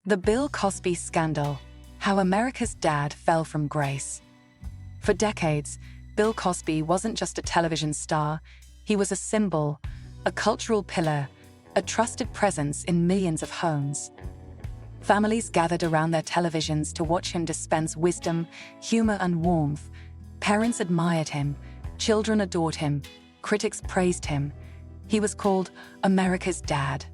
The Bill Cosby Scandal: How America's Dad Fell from Grace. For decades, Bill Cosby wasn't just a television star, he was a symbol, a cultural pillar, a trusted presence in millions of homes. Families gathered around their televisions to watch him dispense wisdom, humor, and warmth. Parents admired him, children adored him, critics praised him. He was called America's Dad.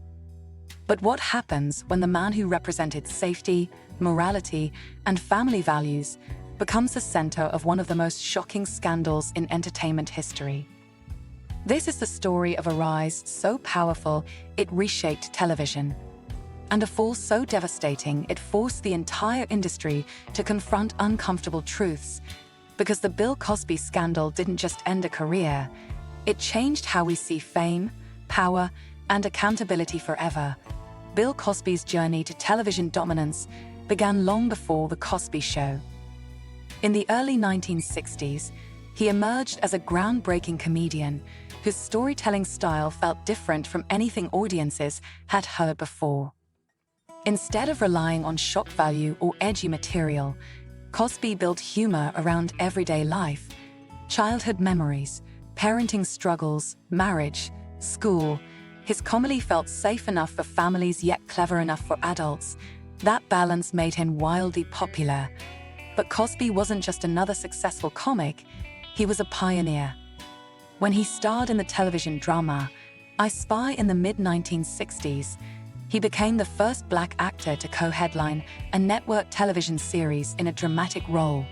But what happens when the man who represented safety, morality, and family values becomes the center of one of the most shocking scandals in entertainment history? This is the story of a rise so powerful it reshaped television, and a fall so devastating it forced the entire industry to confront uncomfortable truths. Because the Bill Cosby scandal didn't just end a career, it changed how we see fame, power, and accountability forever. Bill Cosby's journey to television dominance began long before The Cosby Show. In the early 1960s, he emerged as a groundbreaking comedian whose storytelling style felt different from anything audiences had heard before. Instead of relying on shock value or edgy material, Cosby built humor around everyday life, childhood memories, parenting struggles, marriage, school. His comedy felt safe enough for families yet clever enough for adults. That balance made him wildly popular. But Cosby wasn't just another successful comic, he was a pioneer. When he starred in the television drama I Spy in the mid-1960s, he became the first black actor to co-headline a network television series in a dramatic role.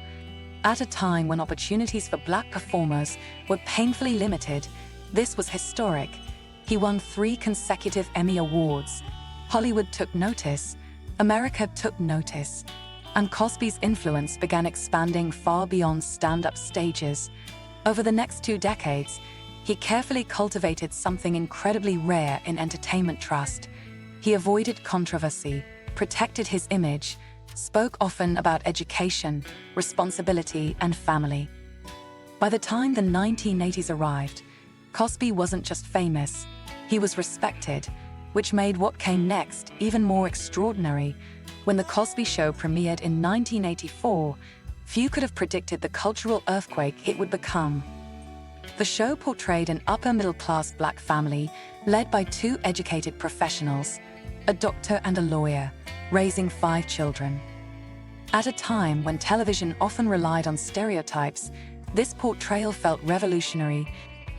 At a time when opportunities for black performers were painfully limited, this was historic. He won 3 consecutive Emmy Awards. Hollywood took notice, America took notice, and Cosby's influence began expanding far beyond stand-up stages. Over the next 2 decades, he carefully cultivated something incredibly rare in entertainment trust. He avoided controversy, protected his image, spoke often about education, responsibility, and family. By the time the 1980s arrived, Cosby wasn't just famous, he was respected, which made what came next even more extraordinary. When The Cosby Show premiered in 1984, few could have predicted the cultural earthquake it would become. The show portrayed an upper-middle-class black family led by 2 educated professionals, a doctor and a lawyer, raising 5 children. At a time when television often relied on stereotypes, this portrayal felt revolutionary.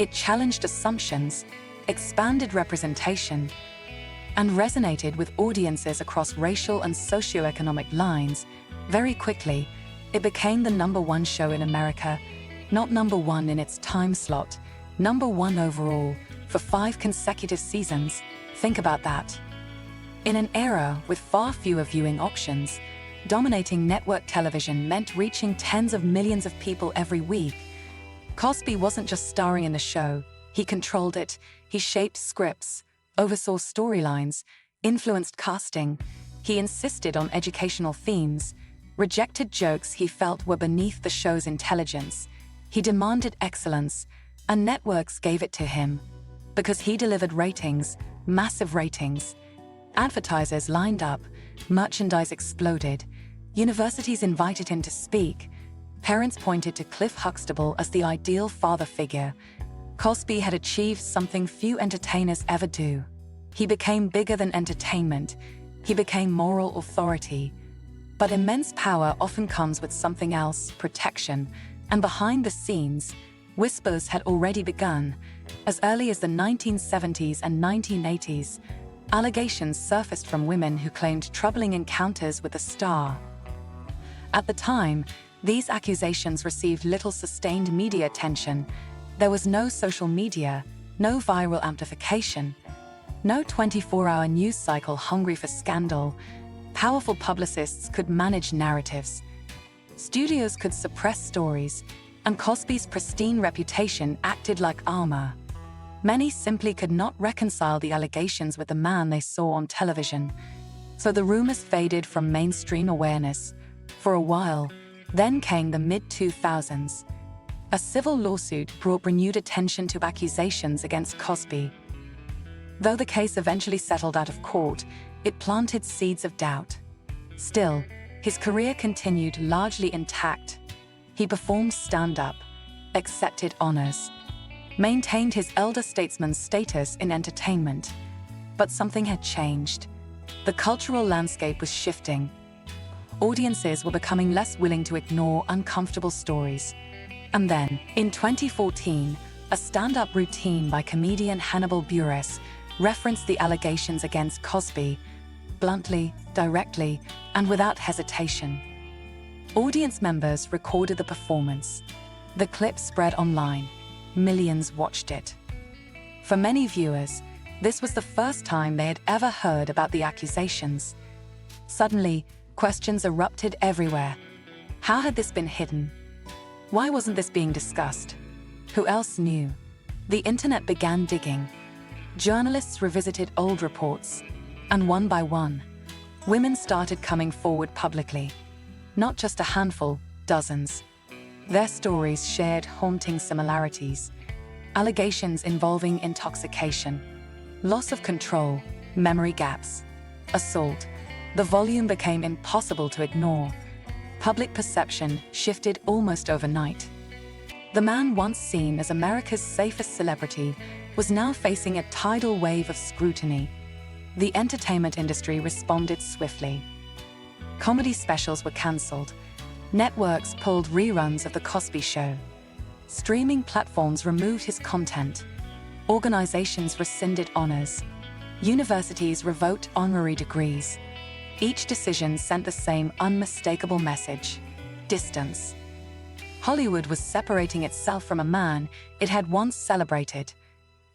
It challenged assumptions, expanded representation, and resonated with audiences across racial and socioeconomic lines. Very quickly, it became the #1 show in America, not #1 in its time slot, #1 overall, for 5 consecutive seasons. Think about that. In an era with far fewer viewing options, dominating network television meant reaching tens of millions of people every week. Cosby wasn't just starring in the show, he controlled it. He shaped scripts, oversaw storylines, influenced casting. He insisted on educational themes, rejected jokes he felt were beneath the show's intelligence. He demanded excellence, and networks gave it to him. Because he delivered ratings, massive ratings. Advertisers lined up, merchandise exploded, universities invited him to speak, parents pointed to Cliff Huxtable as the ideal father figure. Cosby had achieved something few entertainers ever do. He became bigger than entertainment. He became moral authority. But immense power often comes with something else, protection. And behind the scenes, whispers had already begun. As early as the 1970s and 1980s, allegations surfaced from women who claimed troubling encounters with the star. At the time, these accusations received little sustained media attention. There was no social media, no viral amplification, no 24-hour news cycle hungry for scandal. Powerful publicists could manage narratives. Studios could suppress stories, and Cosby's pristine reputation acted like armor. Many simply could not reconcile the allegations with the man they saw on television. So the rumors faded from mainstream awareness. For a while, then came the mid-2000s. A civil lawsuit brought renewed attention to accusations against Cosby. Though the case eventually settled out of court, it planted seeds of doubt. Still, his career continued largely intact. He performed stand-up, accepted honors, maintained his elder statesman's status in entertainment. But something had changed. The cultural landscape was shifting. Audiences were becoming less willing to ignore uncomfortable stories. And then, in 2014, a stand-up routine by comedian Hannibal Buress referenced the allegations against Cosby, bluntly, directly, and without hesitation. Audience members recorded the performance. The clip spread online. Millions watched it. For many viewers, this was the first time they had ever heard about the accusations. Suddenly, questions erupted everywhere. How had this been hidden? Why wasn't this being discussed? Who else knew? The internet began digging. Journalists revisited old reports, and one by one, women started coming forward publicly. Not just a handful, dozens. Their stories shared haunting similarities. Allegations involving intoxication, loss of control, memory gaps, assault. The volume became impossible to ignore. Public perception shifted almost overnight. The man once seen as America's safest celebrity was now facing a tidal wave of scrutiny. The entertainment industry responded swiftly. Comedy specials were cancelled. Networks pulled reruns of The Cosby Show. Streaming platforms removed his content. Organizations rescinded honors. Universities revoked honorary degrees. Each decision sent the same unmistakable message: distance. Hollywood was separating itself from a man it had once celebrated.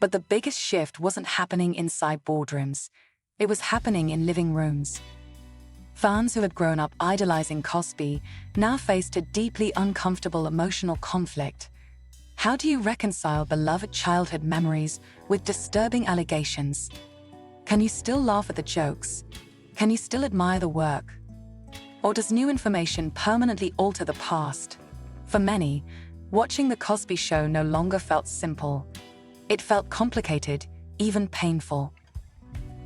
But the biggest shift wasn't happening inside boardrooms. It was happening in living rooms. Fans who had grown up idolizing Cosby now faced a deeply uncomfortable emotional conflict. How do you reconcile beloved childhood memories with disturbing allegations? Can you still laugh at the jokes? Can you still admire the work? Or does new information permanently alter the past? For many, watching The Cosby Show no longer felt simple. It felt complicated, even painful.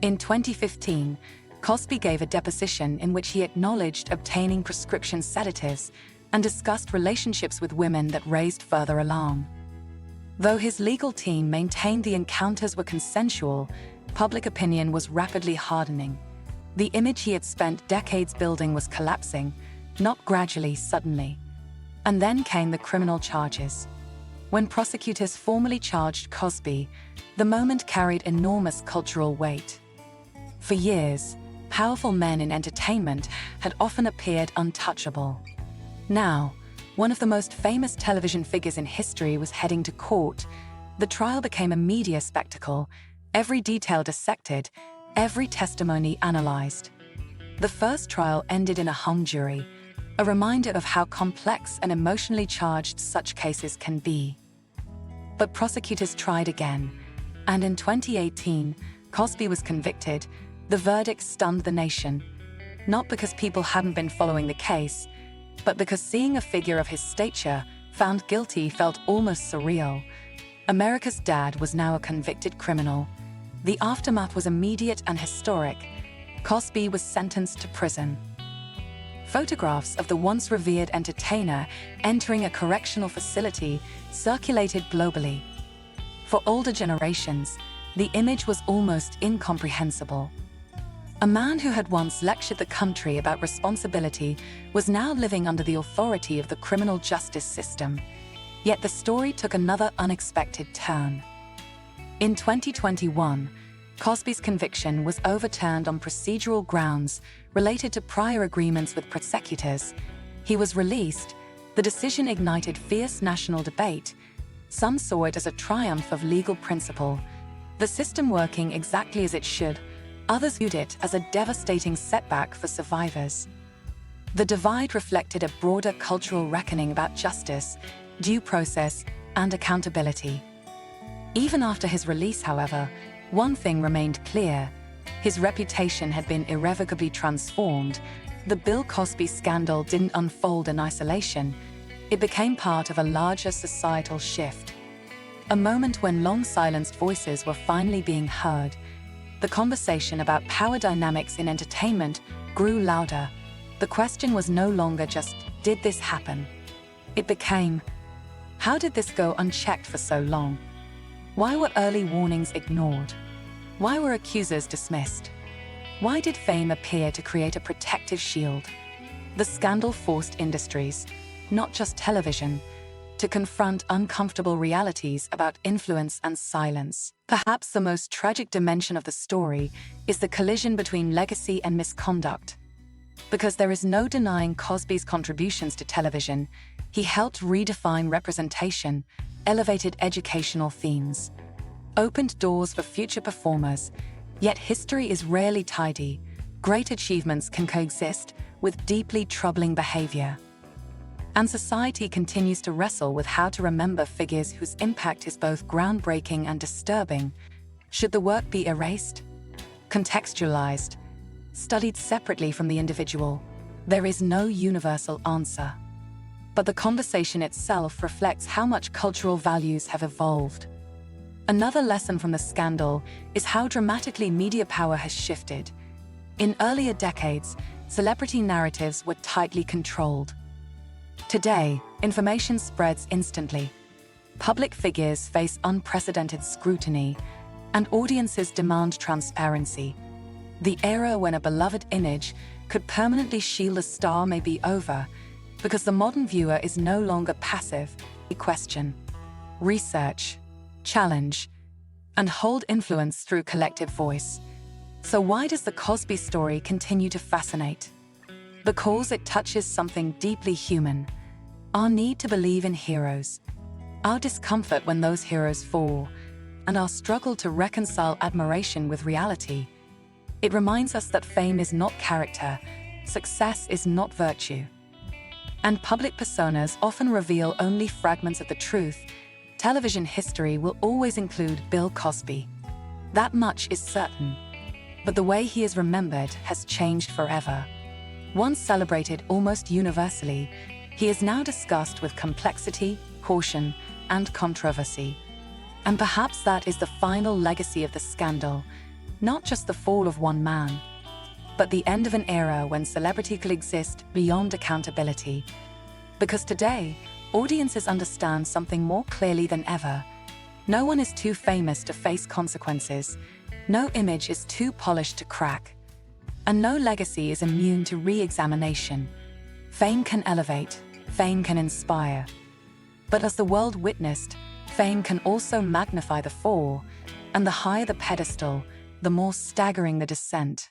In 2015, Cosby gave a deposition in which he acknowledged obtaining prescription sedatives and discussed relationships with women that raised further alarm. Though his legal team maintained the encounters were consensual, public opinion was rapidly hardening. The image he had spent decades building was collapsing, not gradually, suddenly. And then came the criminal charges. When prosecutors formally charged Cosby, the moment carried enormous cultural weight. For years, powerful men in entertainment had often appeared untouchable. Now, one of the most famous television figures in history was heading to court. The trial became a media spectacle, every detail dissected, every testimony analyzed. The first trial ended in a hung jury, a reminder of how complex and emotionally charged such cases can be. But prosecutors tried again, and in 2018, Cosby was convicted. The verdict stunned the nation, not because people hadn't been following the case, but because seeing a figure of his stature found guilty felt almost surreal. America's dad was now a convicted criminal. The aftermath was immediate and historic. Cosby was sentenced to prison. Photographs of the once revered entertainer entering a correctional facility circulated globally. For older generations, the image was almost incomprehensible. A man who had once lectured the country about responsibility was now living under the authority of the criminal justice system. Yet the story took another unexpected turn. In 2021, Cosby's conviction was overturned on procedural grounds related to prior agreements with prosecutors. He was released. The decision ignited fierce national debate. Some saw it as a triumph of legal principle, the system working exactly as it should. Others viewed it as a devastating setback for survivors. The divide reflected a broader cultural reckoning about justice, due process, and accountability. Even after his release, however, one thing remained clear: his reputation had been irrevocably transformed. The Bill Cosby scandal didn't unfold in isolation. It became part of a larger societal shift. A moment when long-silenced voices were finally being heard. The conversation about power dynamics in entertainment grew louder. The question was no longer just, did this happen? It became, how did this go unchecked for so long? Why were early warnings ignored? Why were accusers dismissed? Why did fame appear to create a protective shield? The scandal forced industries, not just television, to confront uncomfortable realities about influence and silence. Perhaps the most tragic dimension of the story is the collision between legacy and misconduct. Because there is no denying Cosby's contributions to television, he helped redefine representation, elevated educational themes, opened doors for future performers. Yet history is rarely tidy. Great achievements can coexist with deeply troubling behavior. And society continues to wrestle with how to remember figures whose impact is both groundbreaking and disturbing. Should the work be erased, contextualized, studied separately from the individual? There is no universal answer. But the conversation itself reflects how much cultural values have evolved. Another lesson from the scandal is how dramatically media power has shifted. In earlier decades, celebrity narratives were tightly controlled. Today, information spreads instantly. Public figures face unprecedented scrutiny, and audiences demand transparency. The era when a beloved image could permanently shield a star may be over, because the modern viewer is no longer passive. They question, research, challenge, and hold influence through collective voice. So why does the Cosby story continue to fascinate? Because it touches something deeply human. Our need to believe in heroes, our discomfort when those heroes fall, and our struggle to reconcile admiration with reality. It reminds us that fame is not character, success is not virtue. And public personas often reveal only fragments of the truth. Television history will always include Bill Cosby. That much is certain. But the way he is remembered has changed forever. Once celebrated almost universally, he is now discussed with complexity, caution, and controversy. And perhaps that is the final legacy of the scandal, not just the fall of one man, but the end of an era when celebrity could exist beyond accountability. Because today, audiences understand something more clearly than ever. No one is too famous to face consequences. No image is too polished to crack. And no legacy is immune to re-examination. Fame can elevate, fame can inspire. But as the world witnessed, fame can also magnify the fall, and the higher the pedestal, the more staggering the descent.